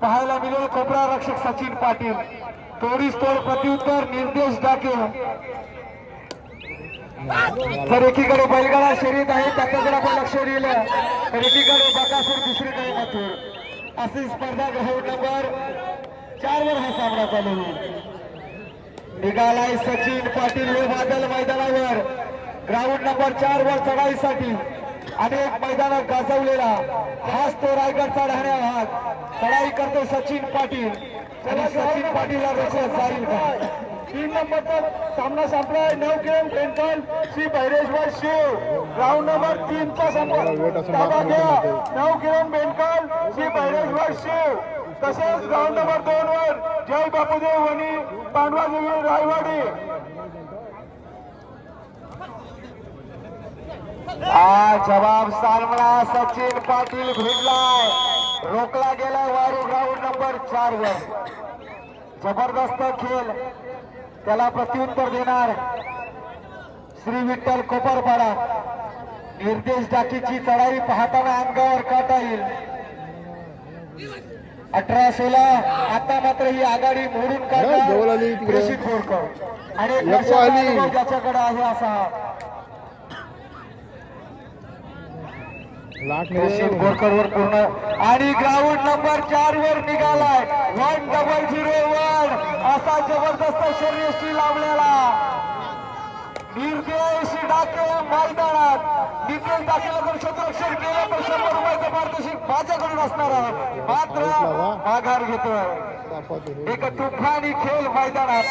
पाहायला मिळेल कोपरा रक्षक सचिन पाटील, तोडीस तोड प्रत्युत्तर निर्देश डाके। तर एकीकडे बैलगाडा शर्यत आहे त्याच्याकडे आपण लक्ष दिलं तर एकीकडे बकासूर दुसरीकडे मथुर अशी स्पर्धा ग्राउंड नंबर 4 वर हा सामना चालू होईल। निघालाय सचिन पाटील हे बादल मैदानावर ग्राउंड नंबर 4 वर चढाईसाठी अनेक मैदानात गाजवलेला हाच तो रायगडचा ढाण्या भाग चढाई करतो सचिन पाटील आणि सचिन पाटीलला रक्षक जाईल का? 3 नंबरचा सामना संपलाय। 9 किलो पेंटल श्री भैरेश्वर शिव ग्राउंड नंबर 3 चा संपला। 9 किलो पेंटल श्री भैरेश्वर शिव तसेच ग्राउंड नंबर 2 वर जय बापूदेव वनी पांडवादेवी रायवाडी। जवाब सामना सचिन पाटील भिडलाय, रोखला गेलाय वारू ग्राउंड नंबर 4 वर। जबरदस्त खेळ त्याला प्रत्युत्तर देणार श्री विठ्ठल कोपरपाडा। निर्देश डाकीची चढाई पाहताना अंगावर काटा येईल। 18-16 आता मात्र ही आघाडी मोडून काढणार प्रेषित बोरकर आणि ज्याच्याकडे आहे असा बोरकर वर पूर्ण आणि ग्राउंड नंबर 4 वर निघालाय 1001 असा जबरदस्त शर्यती लावलेला निर्देश डाके मैदानात। निर्देश डाकेला जर क्षेत्ररक्षण केलं तर 100 रुपयाचं पारितोषिक माझ्याकडून असणार आहे, मात्र माघार घेतोय। एक तुफानी खेळ मैदानात।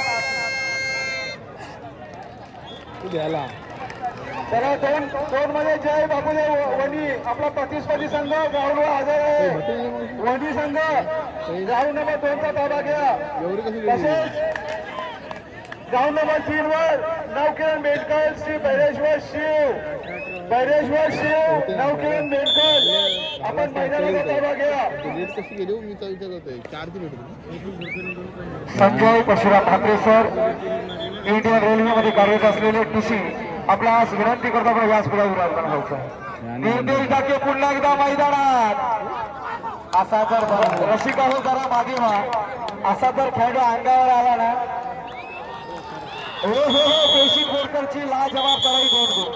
चला दोन मध्ये जय बापूदेव वनी आपला प्रतिस्पर्धी संघ ग्राउंडवर हजर आहे। वनी संघ ग्राउंड नंबर 2 चा ताबा घ्या। तसेच ग्राउंड नंबर 3 वर 9 किलो बेडकर श्री भैरेश्वर शिव 9 किलो बेडकर आपण मैदानाचा ताबा घ्या। Sanjay Parshuram Thackeray sir Indian railway मध्ये कार्यरत असलेले टीसी आपला आज विनंती करतो आपण व्यासपीठावर विराजमान व्हायचं। निर्देश डाके पुन्हा एकदा मैदानात। असा जर रसिका हो जरा मागे व्हा, असा जर खेळाडू अंगावर आला ना हो प्रेषित बोरकरची लाजवाब चढाई 2 गोल।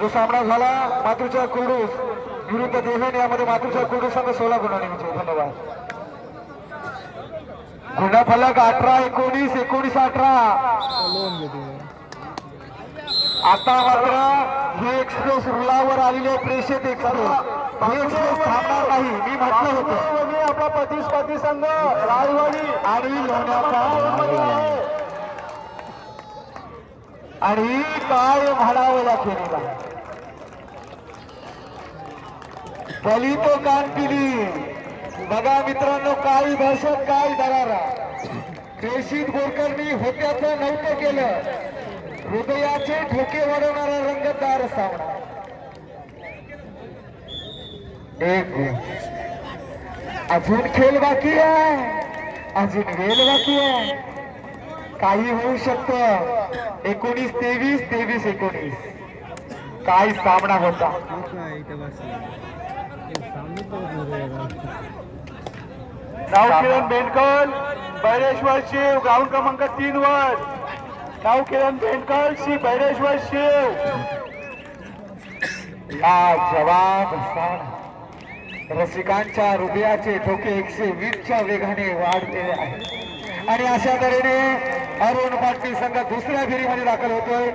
जो सामना झाला मातृचा कुर्डूस विरुद्ध देवेन यामध्ये मातृचा कुर्डूस संघ 16 गुणांनी विजयी। धन्यवाद। गुन्हा फलक 18-19 19-18। आता मात्र हे एक्सप्रेस रुळावर आलेले प्रेषित एक्सप्रेस हे एक्सप्रेस थांबणार नाही। मी म्हटलं होतं आपला प्रतिस्पर्धी संघ रायवाडी आणि लोण्याचा आणि काय म्हणावं या खेळीला बली तो कान पिली। बघा मित्रांनो काय दहशत काय दरारा प्रेषित बोरकरनी होत्याचं नव्हतं केलं। हृदयाचे ठोके वाढवणारा रंगतदार सामना। एक अजून खेळ बाकी आहे, अजून वेळ बाकी आहे, काही होऊ शकतं। 19-23 23-19 काय सामना होता। 9 किलो बेंडकल भैरेश्वर शिव ग्राउंड क्रमांक 3 वर 9 किलो बेंडकल श्री भैरेश्वर शिव लाजवाब सामना। रसिकांच्या हृदयाचे ठोके 120 च्या वेगाने वाढलेले आहेत आणि अशा तऱ्हेने अरुण पाटील संघ दुसऱ्या फेरीमध्ये दाखल होतोय।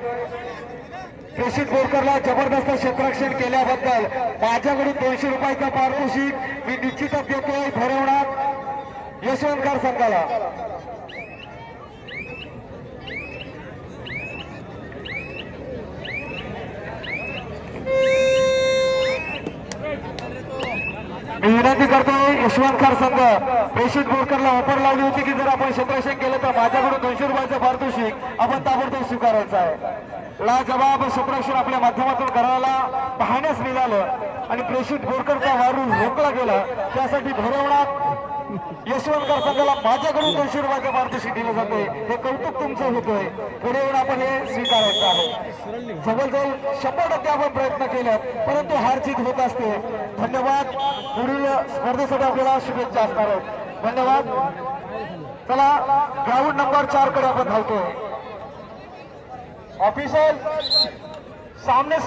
प्रेषित बोरकरला जबरदस्त क्षेत्ररक्षण केल्याबद्दल माझ्याकडून 200 रुपयाचा पारितोषिक मी निश्चितच देतोय भरवणात यशवंतकर संघाला। मी विनंती करतोय यशवंतकर संघ प्रेषित बोरकरला ऑफर लावली होती की जर आपण क्षेत्ररक्षण केलं तर माझ्याकडून 200 रुपयाचं पारितोषिक आपण ताबडतोब स्वीकारायचं आहे। लाजवाब क्षेत्ररक्षण आपल्या माध्यमातून करायला पाहण्यास निघालं आणि प्रेषित बोरकरचा वारू रोखला गेला। त्यासाठी भरवणात यशवंतकर संघाला माझ्याकडून 200 रुपयाचं पारितोषिक दिलं जाते। हे कौतुक तुमचं होतोय, पुढे येऊन आपण हे स्वीकारायचं आहे। जवळजवळ 100% आपण प्रयत्न केला परंतु हार जीत होत असते। धन्यवाद। पुढील स्पर्धेसाठी आपल्याला शुभेच्छा असणार आहेत. धन्यवाद. चला ग्राउंड नंबर 4 कडे आपण धावतोय. ऑफिसर सामने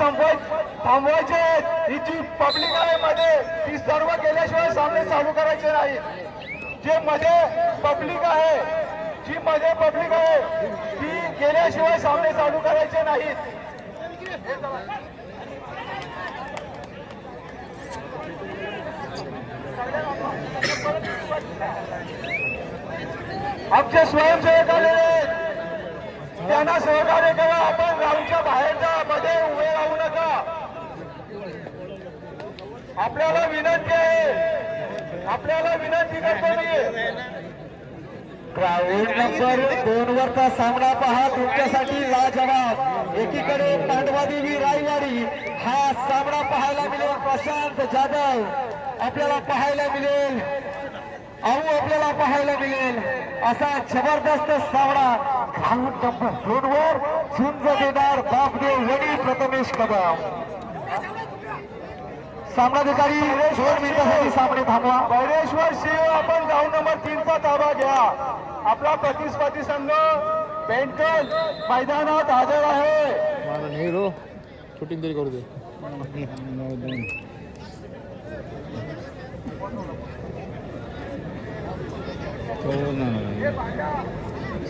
थांबवायचे. ही जी पब्लिक आहे मध्ये ती सर्व गेल्याशिवाय सामने चालू करायचे नाही. जे मध्ये पब्लिक आहे ती गेल्याशिवाय सामने चालू करायचे नाहीत. आमचे स्वयंसेवक आलेले त्यांना सहकार्य करा. आपण ग्राउंडच्या बाहेरच्या मध्ये उभे राहू नका. आपल्याला विनंती करतो मी. ग्राउंड नंबर 2 वरचा सामना पहा. तुमच्यासाठी लाजवाब. एकीकडे पांडवादेवी रायवाडी हा सामना पाहायला मिळेल. प्रशांत जाधव आपल्याला पाहायला मिळेल. आपल्याला पाहायला मिळेल असा जबरदस्त सामना ग्राउंड नंबर 2 वर झुंज देणार बापदेव वडी प्रथमेश कदम. सामनाधिकारी 2 मिनिटांसाठी सामने थांबवा. भैरेश्वर शिव आपण ग्राउंड नंबर 3 चा ताबा घ्या. आपला प्रतिस्पर्धी संघ पेंटकल मैदानात हजर आहे. शूटिंग तरी करू दे.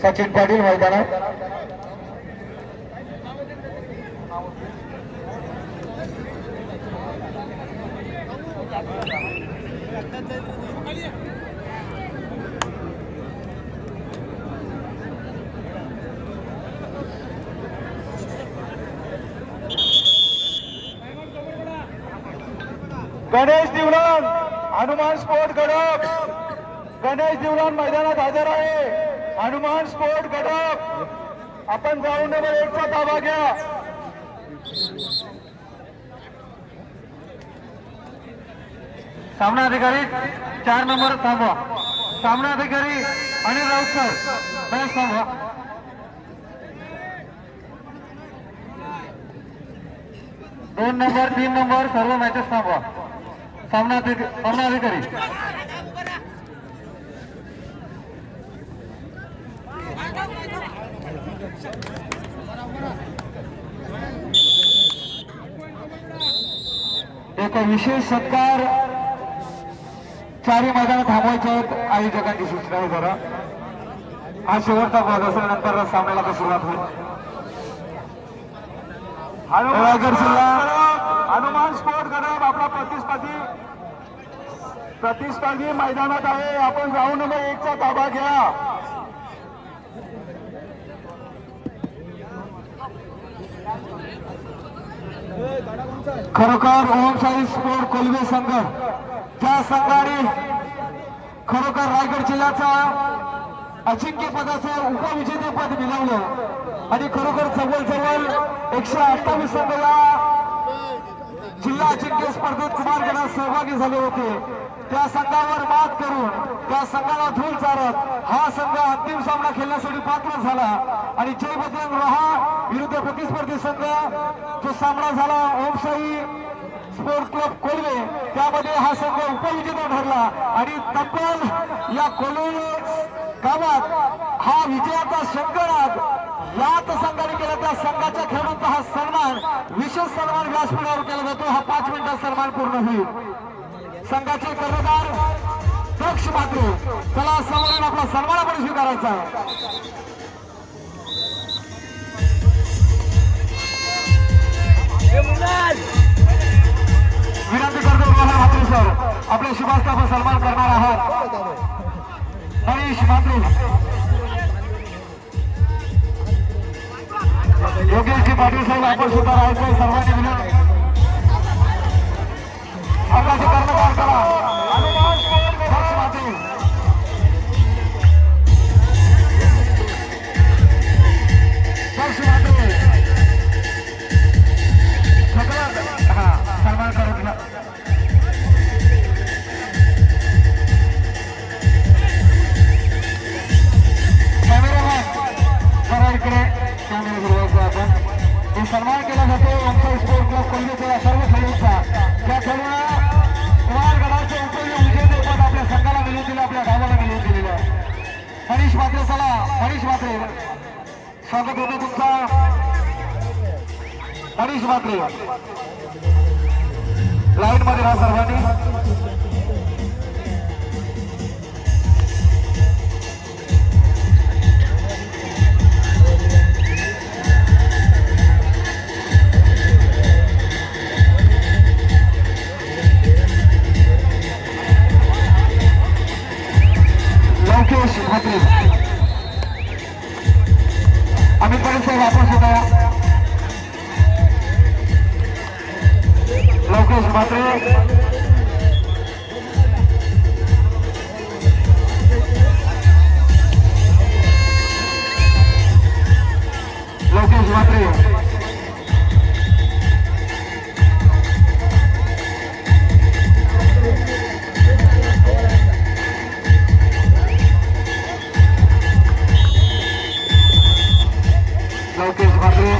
सचिन पाटील मैदानात. गणेश दिवलान हनुमान स्पोर्ट गडप. गणेश दिवलान मैदानात हजर आहे. हनुमान स्पोर्ट गडप आपण ग्राउंड नंबर 1 चा ताबा घ्या. सामनाधिकारी 4 नंबर थांबवा. सामनाधिकारी अनिल राऊत सर मॅच थांबवा. दोन नंबर 3 नंबर सर्व मॅचेस थांबवा. सामनाधिकारी एक विशेष सत्कार 4 मैदान थांबवायचे आहेत. आयोजकांची सूचना आहे जरा. हा शेवटचा भाग असेल. नंतर सामन्याला सुरुवात होईल. रायगड जिल्हा हनुमान स्पोर्ट गडप आपला प्रतिस्पर्धी मैदानात आहे. आपण ग्राउंड नंबर 1 चा ताबा घ्या. खरोखर ओमशाही स्पोर्ट कोल्हे संघ ज्या संघाने खरोखर रायगड जिल्ह्याचा अजिंक्य पदाचं उपविजेतेपद मिळवलं आणि खरोखर जवळ 128 संघ या जिल्हा अजिंक्य स्पर्धेत कुमार गटात सहभागी झाले होते. त्या संघावर मात करून त्या संघाला धूल चारत हा संघ अंतिम सामना खेळण्यासाठी पात्र झाला आणि जय बजरंग रोहा विरुद्ध प्रतिस्पर्धी संघ जो सामना झाला ओमशाही स्पोर्ट क्लब कोल्हे त्यामध्ये हा संघ उपविजेता ठरला आणि तब्बल या कोल्हे गावात हा विजयाचा शंकरनाद याच संघाने केला. त्या संघाच्या खेळाडूंचा हा सन्मान विशेष सन्मान व्यासपीठावर केला जातो. हा 5 मिनिटात सन्मान पूर्ण होईल. संघाचे कर्णधार दक्ष मात्रे. चला समोरून आपला सन्मान आपण स्वीकारायचा आहे. विनंती करतो मात्रे सर आपल्या शुभास्ताचा सन्मान करणार आहात. हरीश मात्रे योगेशजी पाटील साहेब आपण सुद्धा राहायचं. सर्वांनी विनंती संघाचे कर्णधार करा. हनुमान स्पोर्ट दक्ष मात्रे सन्मान करून घ्या. कॅमेरामॅन जरा इकडे कॅमेरा फिरवायचा आपण. हे सन्मान केला जातो आमचा स्पोर्ट क्लब कोल्हेच्या सर्व खेळाडूंचा. त्या खेळून कुमार गडाच्या स्वागत होतं तुमचा मनीष म्हात्रे लाईन मध्ये राहा सर्वांनी लवकेश म्हात्रे अमित पाटील साहेब वापस होता लवकेश म्हात्रे लवकेश म्हात्रे लवकेश म्हात्रे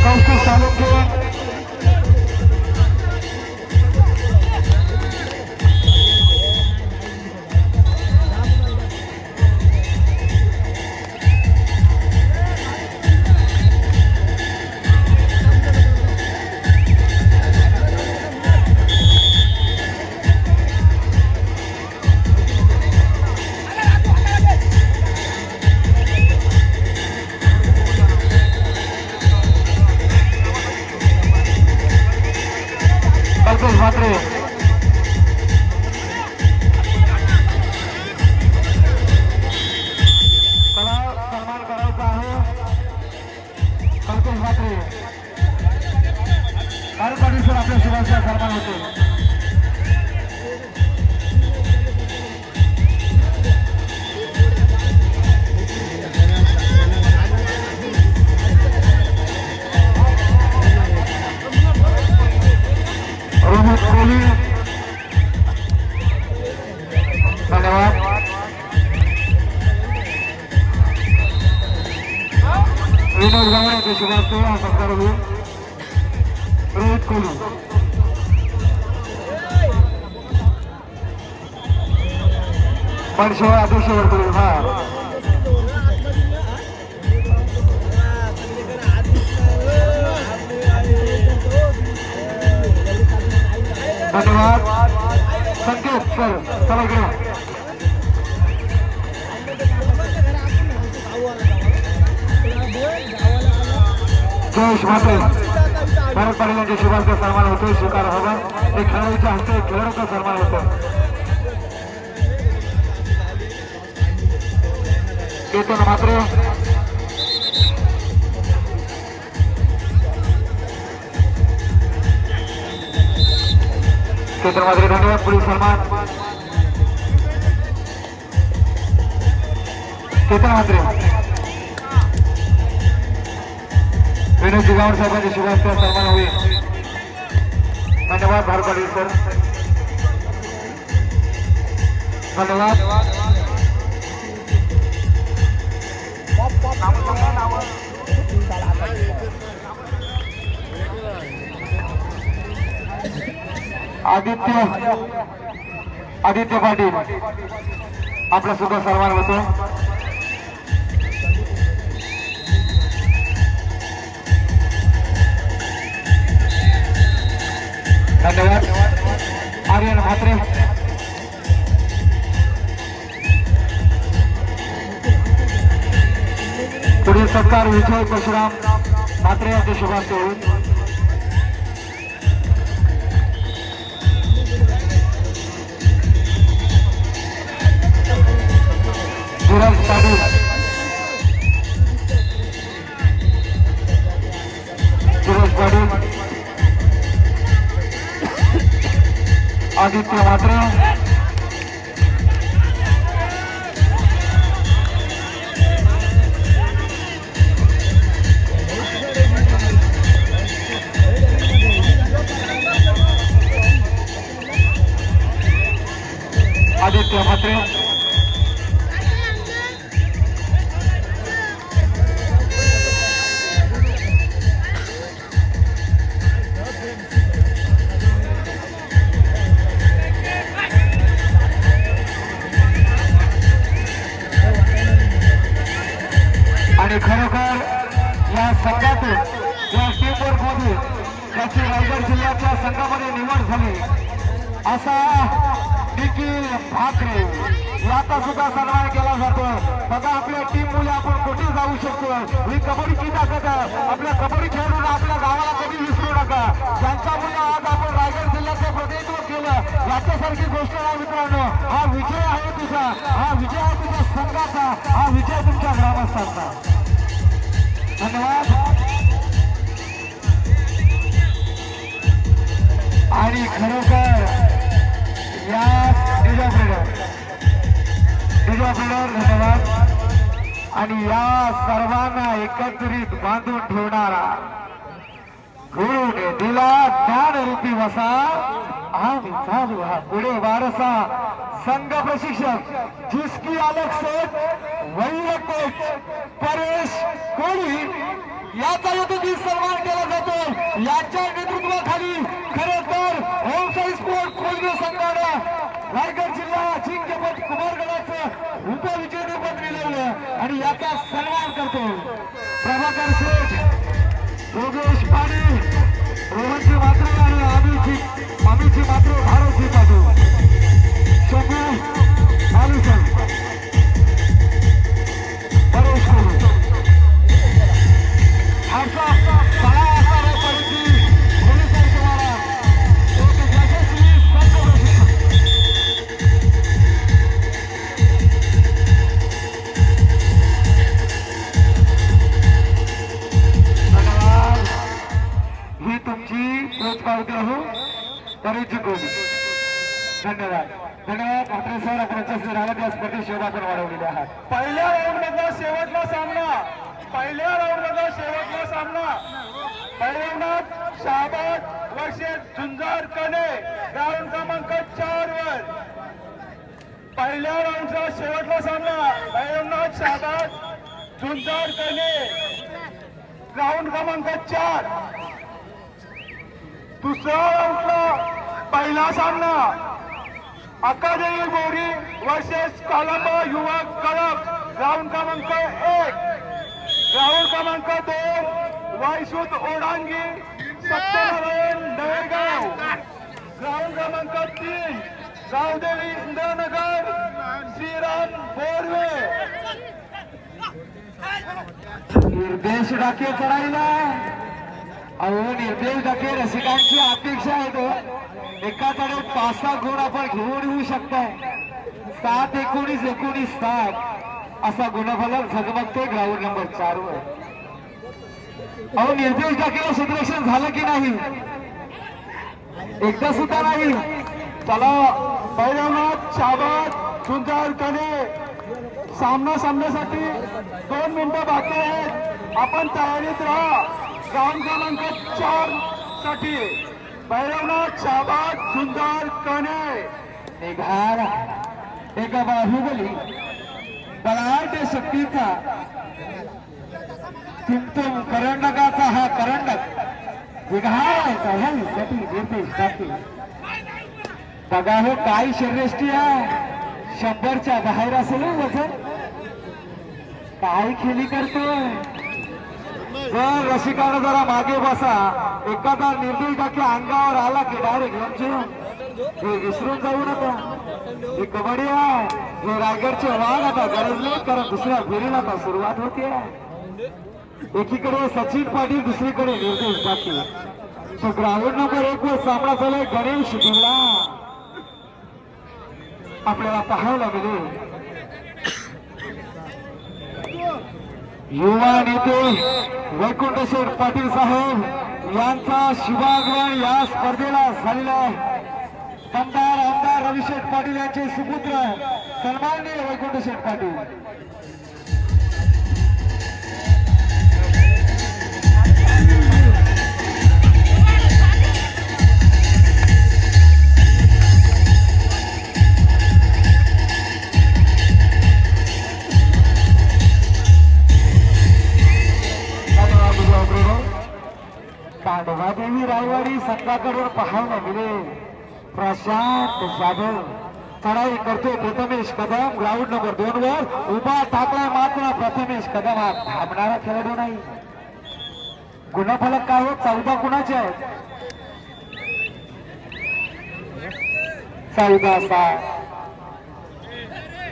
कौशिक चालुक्य कल्पेश म्हात्रे त्याला सन्मान करायचा आहे कल्पेश म्हात्रे भारत पाटील सर आपल्या शुभांचा सन्मान होते रोहित कोहली धन्यवाद विनोद गावडे के शुभार्थ हा सत्कार होईल रोहित कोहली पण अध्यक्ष वर्तुळ हा धन्यवाद संकेत सर चला इकडे जयेश म्हात्रे भारत पाटील यांच्या शुभांचा सन्मान होतोय स्वीकार हवा हे खेळाडूच्या हस्ते खेळाडूचा सन्मान होतो केतन म्हात्रे केतन म्हात्रे धन्यवाद पुढील सन्मान केतन म्हात्रे विनोद जिगावड साहेबांच्या शुभांचा सन्मान होईल धन्यवाद भारत पाटील सर धन्यवाद आदित्य पाटील आपला सुद्धा सन्मान होतो धन्यवाद आर्यन म्हात्रे पुढील सत्कार विजय परशुराम म्हात्रे यांच्या शुभांचे होईल धीरज पाटील आदित्य म्हात्रे आदित्य म्हात्रे त्याची रायगड जिल्ह्याच्या संघामध्ये निवड झाली असा निखिल ठाकरे याचा सुद्धा सन्मान केला जातो. बघा आपल्या टीम मुले आपण कुठे जाऊ शकतो. ही कबड्डीची ताकद आहे. आपल्या कबड्डी खेळून आपल्या गावाला कधी विसरू नका. ज्यांच्यामुळे आज आपण रायगड जिल्ह्याचं प्रतिनिधित्व केलं याच्यासारखी गोष्ट नाही मित्रांनो. हा विजय आहे तुझा, हा विजय आहे तुझ्या संघाचा, हा विजय तुमच्या ग्रामस्थांचा. धन्यवाद. आणि खरोखर या धन्यवाद. आणि या सर्वांना एकत्रित बांधून ठेवणारा गुरुने दिला ज्ञानरूपी वसा आणि चालू हा पुढे वारसा संघ प्रशिक्षक जिसकी अलग सोच वही कोच परेश कोळी याचा यथोचित सन्मान केला जातो. याच्या नेतृत्वाखाली खरं तर होमसाई स्पोर्ट कोळी संघानं रायगड जिल्हा अजिंक्यपद कुमारगडाचं उपविजेतेपद मिळवलं आणि याचा सन्मान करतो. प्रभाकर शेठ, योगेश पाणी, रोहनची मात्र आणि आम्हीची मात्र भारतची पाठू शंभू मालुसर परेश कोळी आमचा सहा असणारा परिस्थिती पोलिसांनी तुम्हाला एक यशस्वी संघ प्रशिक्षक. धन्यवाद. ही तुमची कोच पावती हो परेश कोळी. धन्यवाद. धन्यवाद म्हात्रे सर. आपण राहत या स्पर्धेत शोध आपण वाढवलेले आहात. पहिल्या राऊंडमधला शेवटला सामना, पहिल्या राऊंडमधला शेवटला सामना पैलवानात शाहबाद वर्सेस झुंजार कने राऊंड क्रमांक 4 वर. पहिल्या राऊंडचा शेवटला सामना पैलवानात शाहबाद झुंजार कने राऊंड क्रमांक 4. दुसरा राऊंडला पहिला सामना अकादमी बोरी वर्सेस कालांबा युवक क्लब राऊंड क्रमांक 1. राऊंड क्रमांक 2 वायसूत ओढांगी सत्यनारायण नवेगाव. राऊंड क्रमांक 3 गावदेवी इंद्रनगर श्रीराम बोरवे. निर्देश डाके चढायला अहो निर्देश डाके रसिकांची अपेक्षा आहे तो एकाकडे 5-6 गुण आपण घेऊन येऊ शकताय. 7 19 19 7 असा गुणफलक झगमगते ग्राउंड नंबर 4 वर. अहो निर्देश डाकेला क्षेत्ररक्षण झालं की नाही एकदा सुद्धा नाही. चला पैलवानात शाहबाद झुंजार कने सामना सामन्यासाठी 2 मिनिटं बाकी आहेत. आपण तयारीत राहा. राऊंड क्रमांक 4 साठी पैलवानात शाहबाद झुंजार कने. निघाला एका बाहुबली बलाढ्य शक्तीचा तुमतुम करंडकाचा हा करंडक निघालायचा ह्यासाठी निर्देश टाके. बघा हो काय शरीरयष्टी आहे. 100च्या बाहेर असेल वजन. काय खेळी करतोय. जर रसिकानं जरा मागे बसा. एखादा निर्देश टाके अंगावर आला की डायरेक्ट हे विसरून जाऊ नका. ही कबड्डी आहे. हे रायगडचे वाघ आता गरजले कारण दुसऱ्या फेरीला आता सुरुवात होते. एकीकडे सचिन पाटील दुसरीकडे निर्देश टाके. तो ग्राउंड नंबर 1 वर सामना झालाय गणेश बिर्ला आपल्याला पाहायला मिळेल. युवा नेते वैकुंठ शेठ पाटील साहेब यांचा शुभागमन या स्पर्धेला झालेला आहे. आमदार रविशेठ पाटील यांचे सुपुत्र सन्माननीय वैकुंठ शेठ पाटील. कांडवादेवी रायवाडी संघाकडून पाहायला मिळेल. प्रशांत जाधव चढाई करतोय. प्रथमेश कदम ग्राउंड नंबर 2 वर उभा टाकलाय. मात्र प्रथमेश कदम हा थांबणारा खेळाडू नाही. गुणफलक काय हो 14 गुणाचे आहेत. 14-7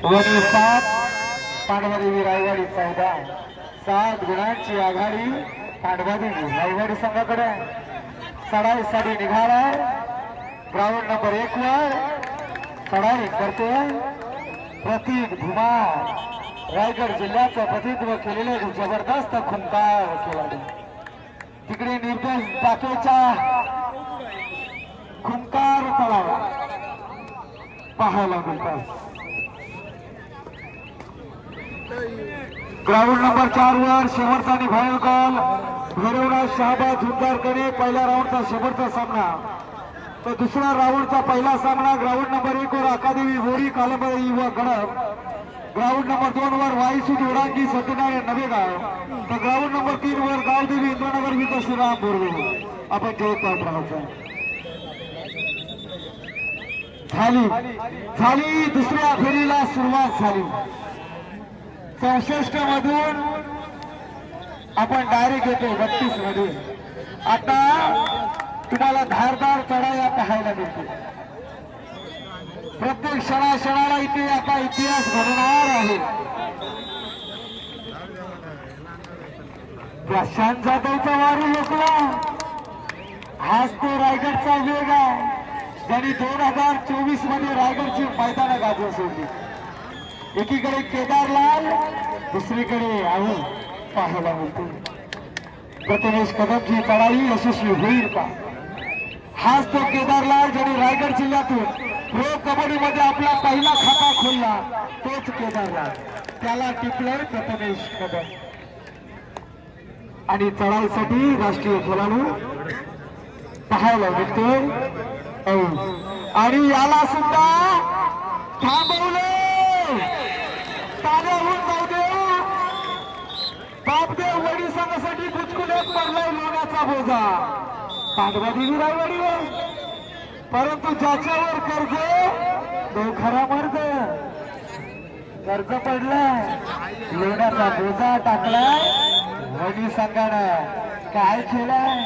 वनी 7 पांडवादेवी रायवाडी 14 गुणांची आघाडी पांडवादेवी रायवाडी संघाकडे चढाईसाठी निघाला ग्राउंड नंबर 1 वर चढाई करते प्रतीक धुमाळ रायगड जिल्ह्याचं प्रतिनिधित्व केलेले जबरदस्त खुंकार खेळाडू तिकडे निर्देश बाकेच्या खुंकार चढावा पाहायला मिळतात ग्राउंड नंबर 4 वर शेवटचा आणि फायनल कॉल भैरवराज शहाबाद झुंजारकडे पहिल्या राऊंडचा शेवटचा सामना तर दुसरा राऊंडचा पहिला सामना ग्राउंड नंबर 1 वर अकादेवी बोरी कालंबरी व गडप ग्राउंड नंबर 2 वर वाईसूट उडांगी सत्यनारायण नवेगाव तर ग्राउंड नंबर 3 वर गावदेवी इंद्रनगर विथ श्रीराम बोरवे आपण जयत राहायचं झाली दुसऱ्या फेरीला सुरुवात झाली 64 मधून आपण डायरेक्ट येतो 32 मधून आता तुम्हाला धारदार चढाया पाहायला मिळते प्रत्येक क्षणाला इथे आता इतिहास घडणार आहे प्रशांत जाधवचा वारू लोकला हाच तो रायगडचा वेग आहे ज्यांनी 2024 मध्ये रायगडची मैदानं गाजवून सोडली एकीकडे केदारलाल दुसरीकडे आहे पाहायला मिळते प्रथमेश कदमची चढाई यशस्वी होईल का हाच तो केदारलाल ज्यांनी रायगड जिल्ह्यातून प्रो कबड्डी मध्ये आपला पहिला खाता खोलला तोच केदारलाल त्याला टिपलंय प्रथमेश कदम आणि चढाईसाठी राष्ट्रीय खेळाडू पाहायला मिळतो आणि याला सुद्धा थांबवले ताब्याहून जाऊ दे बापदेव वडी संघासाठी बुचकुलेत पडलाय लोण्याचा बोजा पांडवादेवी रायवाडीवर परंतु ज्याच्यावर कर्ज तो खरा मर्द कर्ज पडलाय लोण्याचा बोजा टाकलाय वडी संघानं काय केलाय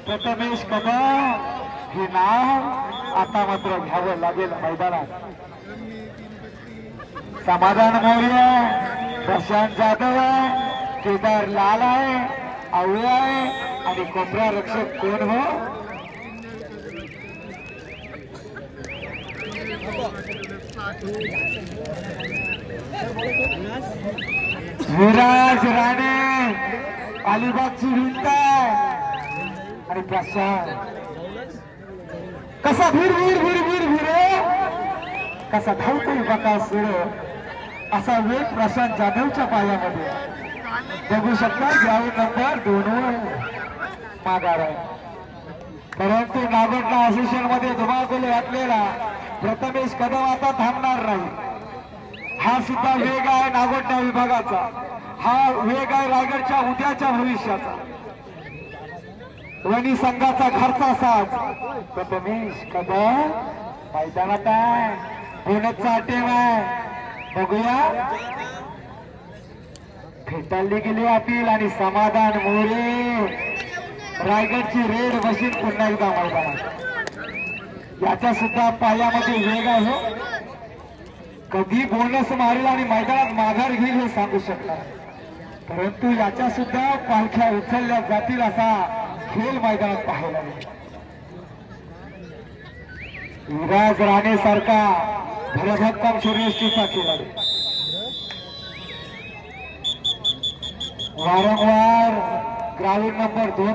प्रथमेश कदम हे नाव आता मात्र घ्यावं लागेल मैदानात समाधान मौर्य प्रशांत जाधव आहे केदार लाल आहे आवळे आहे आणि कोपरा रक्षक कोण हो विराज राणे अलिबागची भिंत आणि प्रशांत कसा भीर कसा धावतोय बकासूर असा वेग प्रशांत जाधवच्या पायामध्ये बघू शकता ग्राउंड नंबर 2 वर माघार आहे परंतु नागोठणा असोसिएशन मध्ये धुमाकूल घातलेला प्रथमेश कदम आता थांबणार नाही हा सुद्धा वेग आहे नागोठणा विभागाचा हा वेग आहे रायगडच्या उद्याच्या भविष्याचा वणी संघाचा घरचा साथ प्रथमेश कदम मैदानात आहे बोनसचा अटेम आहे बघूया फेटाळली गेली अपील आणि समाधान मोरे रायगडची रेड मशीन पुन्हा एकदा मैदानात याच्या सुद्धा पायामध्ये वेग आहे कधी बोनस मारेल आणि मैदानात माघार घेईल हे सांगू शकणार परंतु याच्या सुद्धा पालख्या उचलल्या जातील असा खेळ मैदानात पाहायला मिळेल विराज राणे सारखा भरभक्कम शर्यतीचा खेळाडू वारंवार ग्राउंड नंबर 2